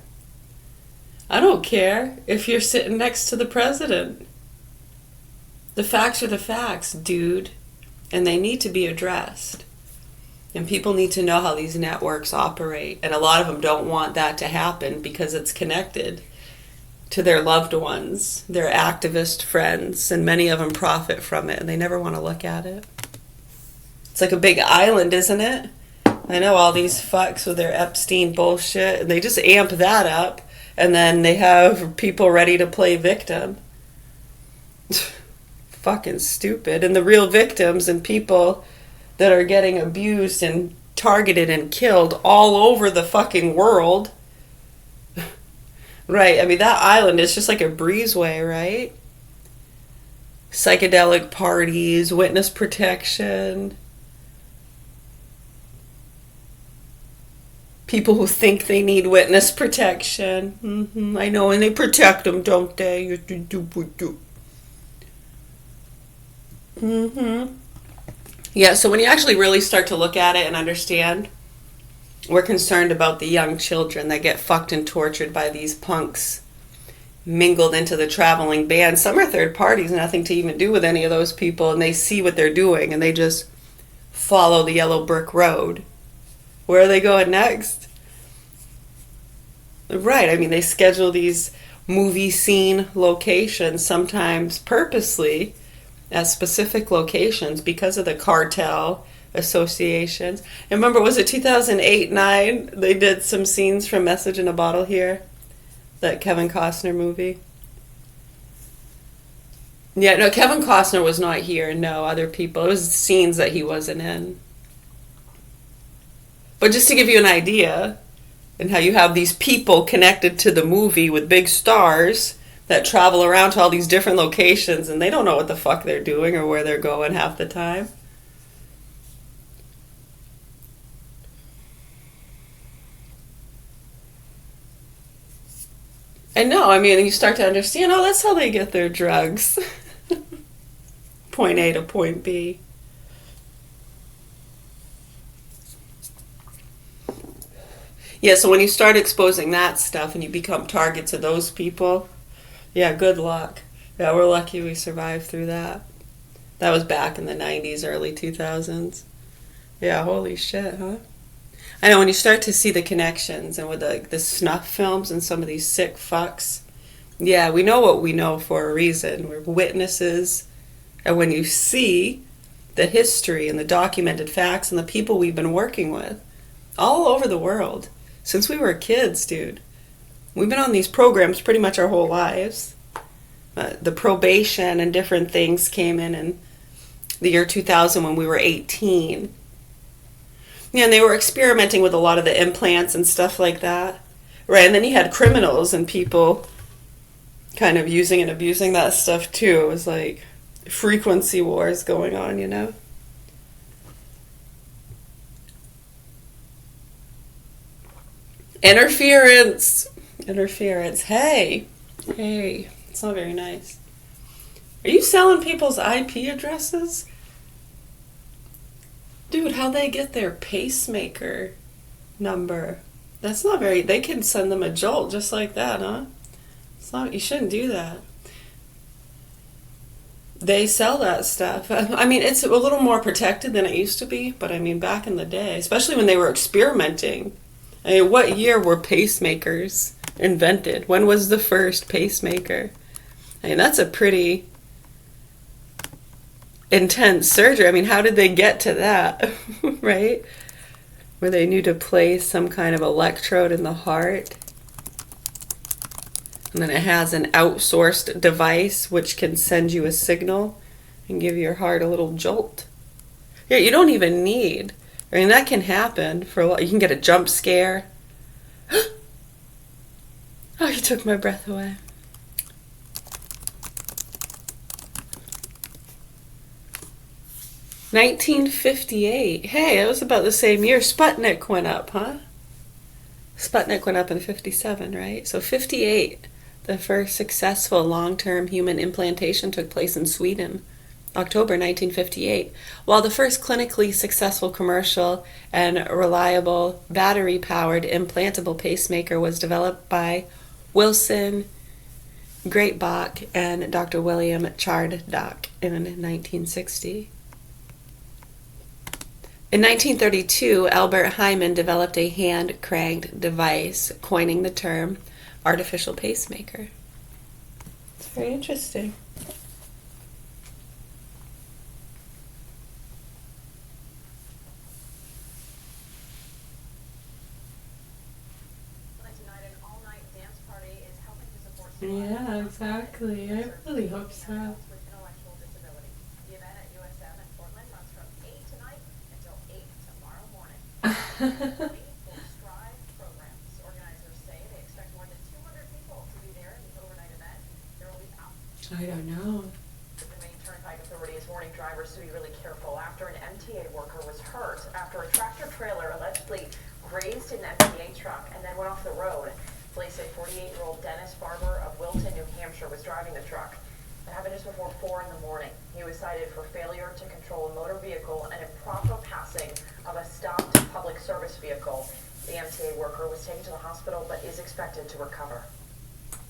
I don't care if you're sitting next to the president. The facts are the facts, dude. And they need to be addressed. And people need to know how these networks operate. And a lot of them don't want that to happen because it's connected to their loved ones, their activist friends, and many of them profit from it, and they never want to look at it. It's like a big island, isn't it? I know all these fucks with their Epstein bullshit, and they just amp that up. And then they have people ready to play victim. Fucking stupid. And the real victims and people that are getting abused and targeted and killed all over the fucking world. Right, I mean, that island is just like a breezeway, right? Psychedelic parties, witness protection. People who think they need witness protection. I know, and they protect them, don't they? Yeah, so when you actually really start to look at it and understand, we're concerned about the young children that get fucked and tortured by these punks mingled into the traveling band. Some are third parties, nothing to even do with any of those people, and they see what they're doing, and they just follow the yellow brick road. Where are they going next? Right, I mean, they schedule these movie scene locations, sometimes purposely, at specific locations because of the cartel associations. And remember, was it 2008-9? They did some scenes from Message in a Bottle here, that Kevin Costner movie. Yeah, no, Kevin Costner was not here. No, other people. It was scenes that he wasn't in. But just to give you an idea, and how you have these people connected to the movie with big stars that travel around to all these different locations, and they don't know what the fuck they're doing or where they're going half the time. And no, I mean, you start to understand, oh, that's how they get their drugs. Point A to point B. Yeah, so when you start exposing that stuff and you become targets of those people, yeah, good luck. Yeah, we're lucky we survived through that. That was back in the 90s, early 2000s. Yeah, holy shit, huh? I know, when you start to see the connections and with the snuff films and some of these sick fucks, yeah, we know what we know for a reason. We're witnesses. And when you see the history and the documented facts and the people we've been working with all over the world, since we were kids, dude. We've been on these programs pretty much our whole lives. The probation and different things came in the year 2000 when we were 18. Yeah, and they were experimenting with a lot of the implants and stuff like that. Right, and then you had criminals and people kind of using and abusing that stuff too. It was like frequency wars going on, you know? Interference. Hey, it's not very nice. Are you selling people's IP addresses? Dude, how'd they get their pacemaker number? That's not very... They can send them a jolt just like that, huh? It's not... You shouldn't do that. They sell that stuff. I mean, it's a little more protected than it used to be, but I mean, back in the day, especially when they were experimenting. I mean, what year were pacemakers invented? When was the first pacemaker? I mean, that's a pretty intense surgery. I mean, how did they get to that, right? Where they knew to place some kind of electrode in the heart. And then it has an outsourced device which can send you a signal and give your heart a little jolt. Yeah, you don't even need... I mean, that can happen for a lot. You can get a jump scare. Oh, you took my breath away. $1958. Hey, it was about the same year Sputnik went up, huh? Sputnik went up in 57, right? So 58, the first successful long-term human implantation took place in Sweden. October 1958, while the first clinically successful commercial and reliable battery-powered implantable pacemaker was developed by Wilson Greatbach and Dr. William Chardach in 1960. In 1932, Albert Hyman developed a hand-cranked device, coining the term artificial pacemaker. It's very interesting. Yeah, exactly. I really hope so. The event at USM in Portland runs from 8 tonight until 8 tomorrow morning. Strive programs. Organizers say they expect more than 200 people to be there in the overnight event. There will be out. I don't know. The Maine Turnpike Authority is warning drivers to be really careful after an MTA worker was hurt after a tractor trailer allegedly grazed an MTA truck and then went off the road. Police say 48-year-old Dennis Barber of Wilton, New Hampshire, was driving the truck. It happened just before 4 in the morning. He was cited for failure to control a motor vehicle and improper passing of a stopped public service vehicle. The MTA worker was taken to the hospital but is expected to recover.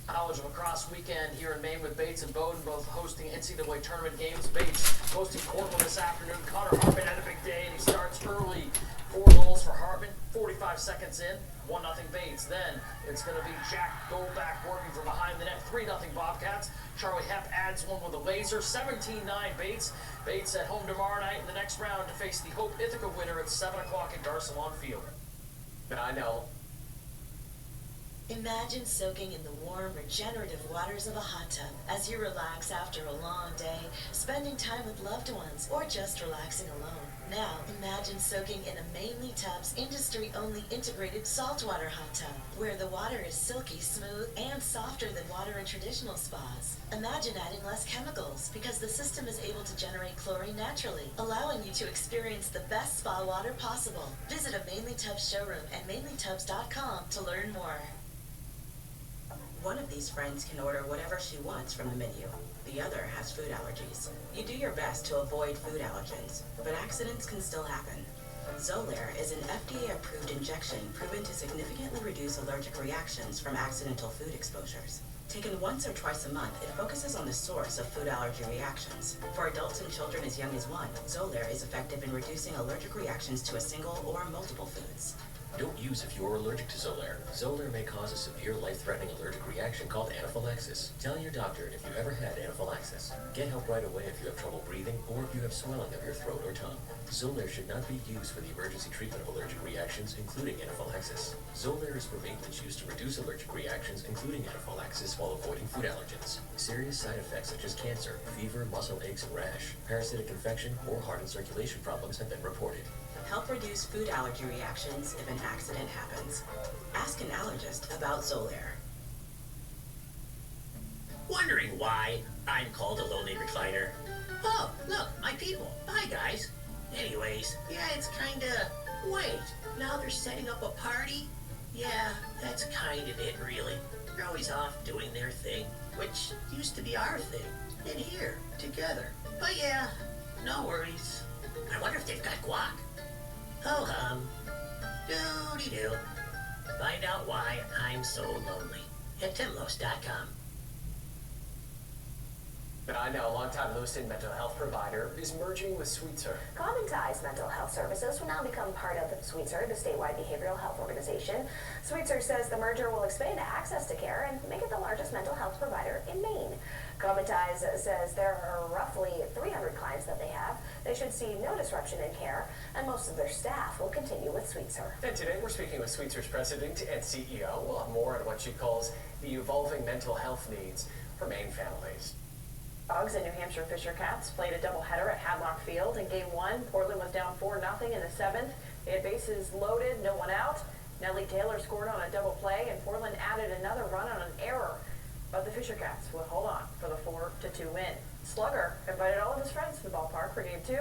College lacrosse weekend here in Maine with Bates and Bowdoin both hosting NCAA tournament games. Bates hosting Portland this afternoon. Connor Hartman had a big day, and he starts early. 4 goals for Hartman, 45 seconds in, 1-0 Bates. Then it's going to be Jack Goldback working from behind the net, 3-0 Bobcats. Charlie Hepp adds one with a laser, 17-9 Bates. Bates at home tomorrow night in the next round to face the Hope Ithaca winner at 7 o'clock at Garcelon Field. I know. Imagine soaking in the warm, regenerative waters of a hot tub as you relax after a long day, spending time with loved ones, or just relaxing alone. Now, imagine soaking in a Mainly Tubs industry-only integrated saltwater hot tub, where the water is silky smooth and softer than water in traditional spas. Imagine adding less chemicals, because the system is able to generate chlorine naturally, allowing you to experience the best spa water possible. Visit a Mainly Tubs showroom at mainlytubs.com to learn more. One of these friends can order whatever she wants from the menu. The other has food allergies. You do your best to avoid food allergens, but accidents can still happen. Xolair is an FDA-approved injection proven to significantly reduce allergic reactions from accidental food exposures. Taken once or twice a month, it focuses on the source of food allergy reactions. For adults and children as young as 1, Xolair is effective in reducing allergic reactions to a single or multiple foods. Don't use if you're allergic to Xolair. Xolair may cause a severe life-threatening allergic reaction called anaphylaxis. Tell your doctor if you ever had anaphylaxis. Get help right away if you have trouble breathing or if you have swelling of your throat or tongue. Xolair should not be used for the emergency treatment of allergic reactions, including anaphylaxis. Xolair is for maintenance use to reduce allergic reactions, including anaphylaxis, while avoiding food allergens. Serious side effects such as cancer, fever, muscle aches and rash, parasitic infection, or heart and circulation problems have been reported. Help reduce food allergy reactions if an accident happens. Ask an allergist about Xolair. Wondering why I'm called a lonely recliner? Oh, look, my people. Hi, guys. Anyways, yeah, it's kinda... Wait, now they're setting up a party? Yeah, that's kind of it, really. They're always off doing their thing, which used to be our thing. And here, together. But yeah, no worries. I wonder if they've got guac. Ho-hum. Doody-doo. Find out why I'm so lonely at timlos.com. I know, a long-time Lewiston mental health provider is merging with Sweetser. Common Ties Mental Health Services will now become part of Sweetser, the statewide behavioral health organization. Sweetser says the merger will expand access to care and make it the largest mental health provider in Maine. Common Ties says there are roughly 300 clients that they have. They should see no disruption in care, and most of their staff will continue with Sweetser. And today we're speaking with Sweetser's president and CEO. We'll have more on what she calls the evolving mental health needs for Maine families. Dogs and New Hampshire Fisher Cats played a doubleheader at Hadlock Field. In Game 1, Portland was down 4-0 in the 7th. They had bases loaded, no one out. Nellie Taylor scored on a double play, and Portland added another run on an error. But the Fisher Cats will hold on for the 4-2 win. Slugger invited all of his friends to the ballpark for Game 2.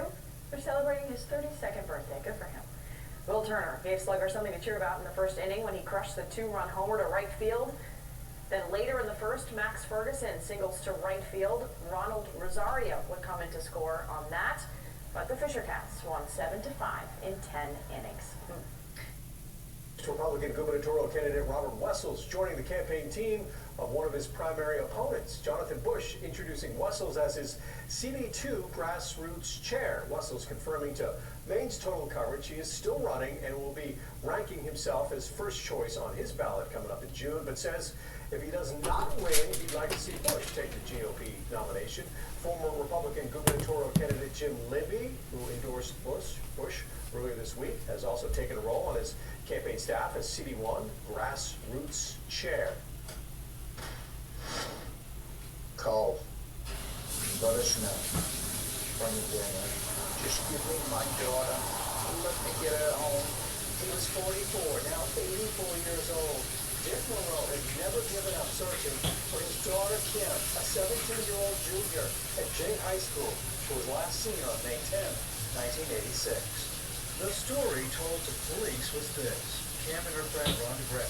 They're celebrating his 32nd birthday. Good for him. Will Turner gave Slugger something to cheer about in the first inning when he crushed the 2-run homer to right field. Then later in the first, Max Ferguson singles to right field. Ronald Rosario would come in to score on that. But the Fisher Cats won 7-5 in 10 innings. Republican gubernatorial candidate Robert Wessels joining the campaign team of one of his primary opponents, Jonathan Bush, introducing Wessels as his CD2 grassroots chair. Wessels confirming to Maine's total coverage he is still running and will be ranking himself as first choice on his ballot coming up in June, but says if he does not win, he'd like to see Bush take the GOP nomination. Former Republican gubernatorial candidate Jim Libby, who endorsed Bush earlier this week, has also taken a role on his campaign staff as CD1 grassroots chair. Call. Let us know from the dinner. Just give me my daughter. Let me get her home. He was 44, now 84 years old. Dick Monroe has never given up searching for his daughter Kim, a 17-year-old junior at Jay High School, who was last seen on May 10, 1986. The story told to police was this. Kim and her friend Rhonda Brett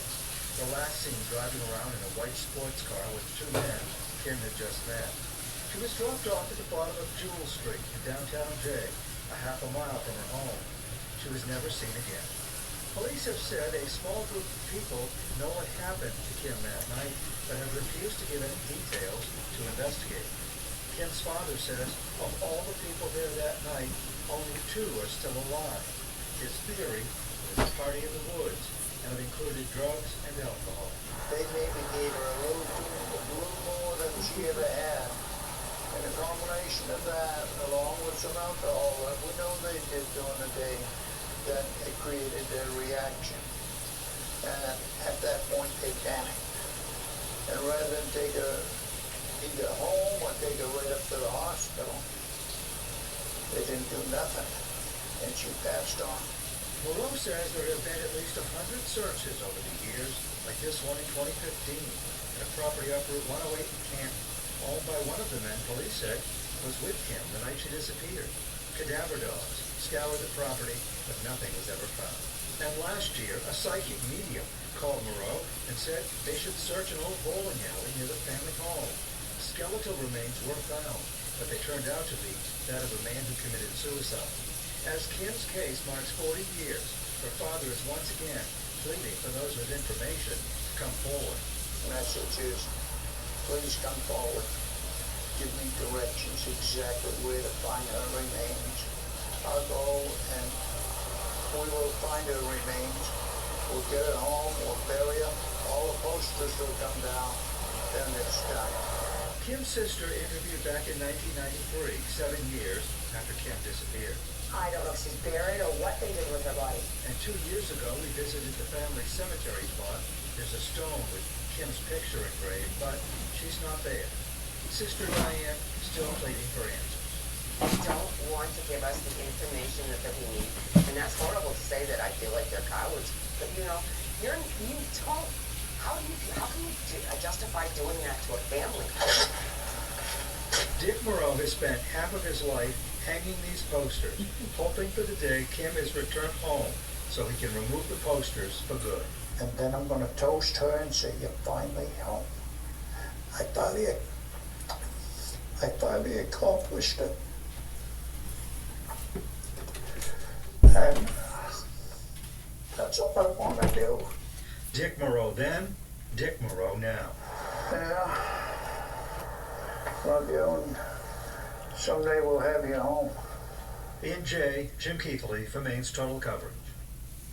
were last seen driving around in a white sports car with two men Kim had just met. She was dropped off at the bottom of Jewel Street in downtown Jay, a half a mile from her home. She was never seen again. Police have said a small group of people know what happened to Kim that night, but have refused to give any details to investigate. Kim's father says of all the people there that night, only 2 are still alive. His theory was a party in the woods, and it included drugs and alcohol. They maybe gave her a little more than she ever had. And a combination of that, along with some alcohol that we know they did during the day, that it created their reaction. And at that point, they panicked. And rather than take her either home or take her right up to the hospital, they didn't do nothing. And she passed on. Moreau says there have been at least 100 searches over the years, like this one in 2015, at a property up Route 108 in Canton, owned by one of the men police said was with Kim the night she disappeared. Cadaver dogs scoured the property, but nothing was ever found. And last year, a psychic medium called Moreau and said they should search an old bowling alley near the family home. Skeletal remains were found, but they turned out to be that of a man who committed suicide. As Kim's case marks 40 years, her father is once again pleading for those with information to come forward. The message is, please come forward. Give me directions exactly where to find her remains. I'll go and we will find her remains. We'll get her home, we'll bury her. All the posters will come down. Then it's done. Kim's sister interviewed back in 1993, 7 years after Kim disappeared. I don't know if she's buried or what they did with her body. And 2 years ago, we visited the family cemetery plot. There's a stone with Kim's picture engraved, but she's not there. Sister Diane still pleading for answers. They don't want to give us the information that we need. And that's horrible to say that I feel like they're cowards. But you know, you don't, how can you justify doing that to a family? Dick Moreau has spent half of his life hanging these posters, hoping for the day Kim is returned home so he can remove the posters for good. And then I'm going to toast her and say, you're finally home. I finally accomplished it. And that's all I want to do. Dick Moreau then, Dick Moreau now. Yeah. Love you, and someday we'll have you home. In Jay, Jim Keithley for Maine's Total Coverage.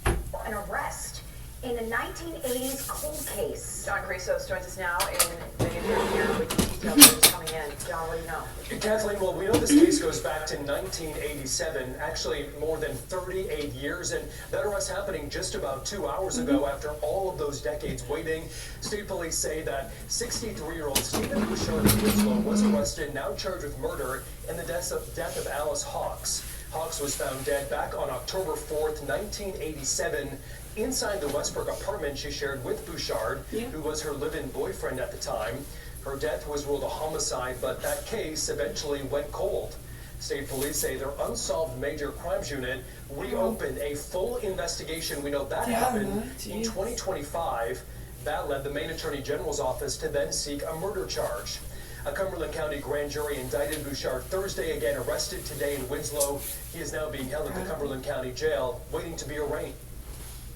An arrest in a 1980s cold case. John Chrysos joins us now in the interview with details that are coming in. John, what do you know? Kathleen, well, we know this case goes back to 1987, actually more than 38 years, and that arrest happening just about 2 hours ago after all of those decades waiting. State police say that 63-year-old Stephen Bouchard of Winslow was arrested, now charged with murder in the death of Alice Hawks. Hawks was found dead back on October 4th, 1987, inside the Westbrook apartment she shared with Bouchard, who was her live-in boyfriend at the time. Her death was ruled a homicide, but that case eventually went cold. State police say their unsolved major crimes unit reopened a full investigation. We know that happened in 2025. That led the Maine Attorney General's office to then seek a murder charge. A Cumberland County grand jury indicted Bouchard Thursday, again arrested today in Winslow. He is now being held at the Cumberland County Jail, waiting to be arraigned.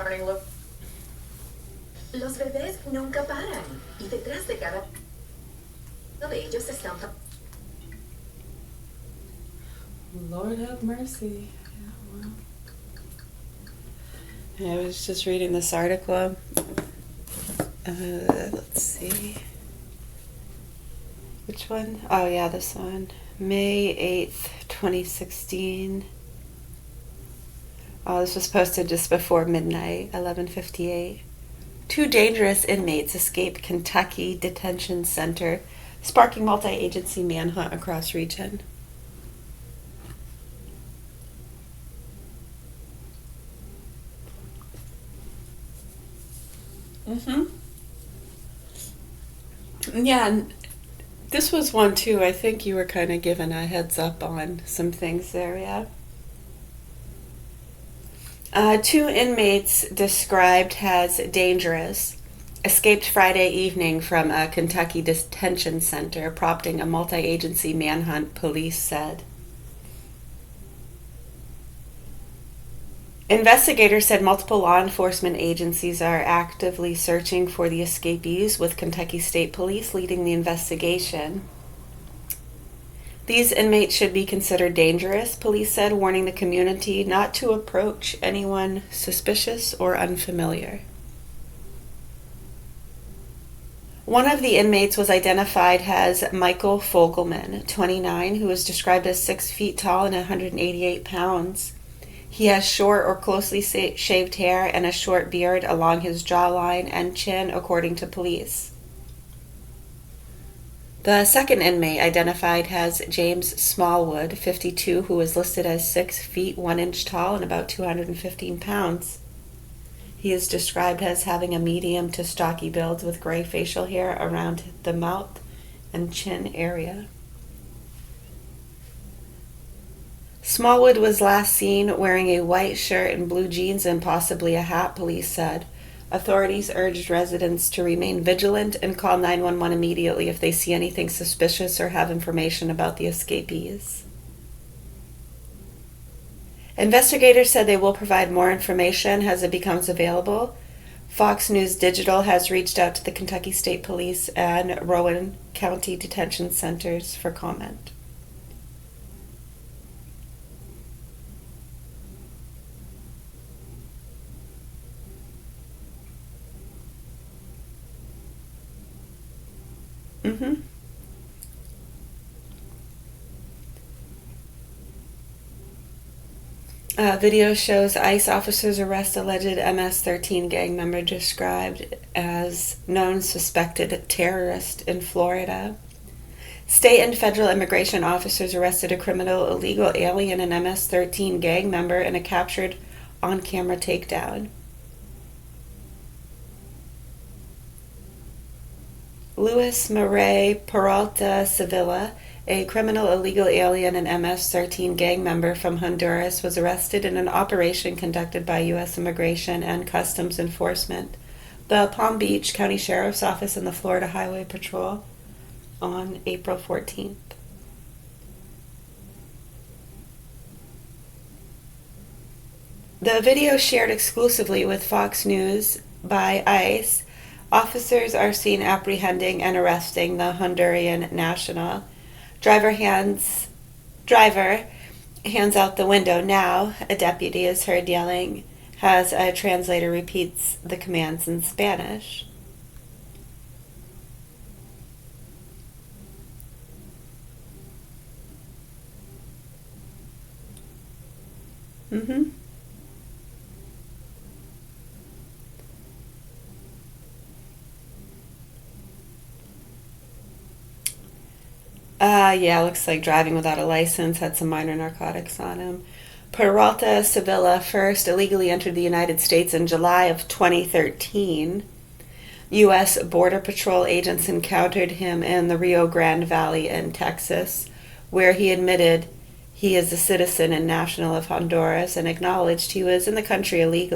Morning, Luke. Los bebés nunca paran y detrás de cada uno de ellos están. Lord have mercy. Yeah, well. I was just reading this article. Let's see. Which one? Oh, yeah, this one. May 8th, 2016. Oh, this was posted just before midnight, 11:58. 2 dangerous inmates escaped Kentucky Detention Center, sparking multi-agency manhunt across region. Yeah, and this was one too. I think you were kind of given a heads up on some things there, yeah. 2 inmates described as dangerous escaped Friday evening from a Kentucky detention center, prompting a multi-agency manhunt, police said. Investigators said multiple law enforcement agencies are actively searching for the escapees, with Kentucky State Police leading the investigation. These inmates should be considered dangerous, police said, warning the community not to approach anyone suspicious or unfamiliar. One of the inmates was identified as Michael Fogelman, 29, who was described as 6 feet tall and 188 pounds. He has short or closely shaved hair and a short beard along his jawline and chin, according to police. The second inmate, identified as James Smallwood, 52, who was listed as 6 feet 1 inch tall and about 215 pounds. He is described as having a medium to stocky build with gray facial hair around the mouth and chin area. Smallwood was last seen wearing a white shirt and blue jeans and possibly a hat, police said. Authorities urged residents to remain vigilant and call 911 immediately if they see anything suspicious or have information about the escapees. Investigators said they will provide more information as it becomes available. Fox News Digital has reached out to the Kentucky State Police and Rowan County Detention Centers for comment. Video shows ICE officers arrest alleged MS-13 gang member described as known suspected terrorist in Florida. State and federal immigration officers arrested a criminal illegal alien and MS-13 gang member in a captured on-camera takedown. Luis Marie Peralta Sevilla, a criminal illegal alien and MS-13 gang member from Honduras, was arrested in an operation conducted by U.S. Immigration and Customs Enforcement, the Palm Beach County Sheriff's Office, and the Florida Highway Patrol on April 14th. The video shared exclusively with Fox News by ICE. Officers are seen apprehending and arresting the Honduran national. Driver hands out the window now, a deputy is heard yelling as a translator repeats the commands in Spanish. Yeah, looks like driving without a license, had some minor narcotics on him. Peralta Sevilla first illegally entered the United States in July of 2013. U.S. Border Patrol agents encountered him in the Rio Grande Valley in Texas, where he admitted he is a citizen and national of Honduras and acknowledged he was in the country illegally.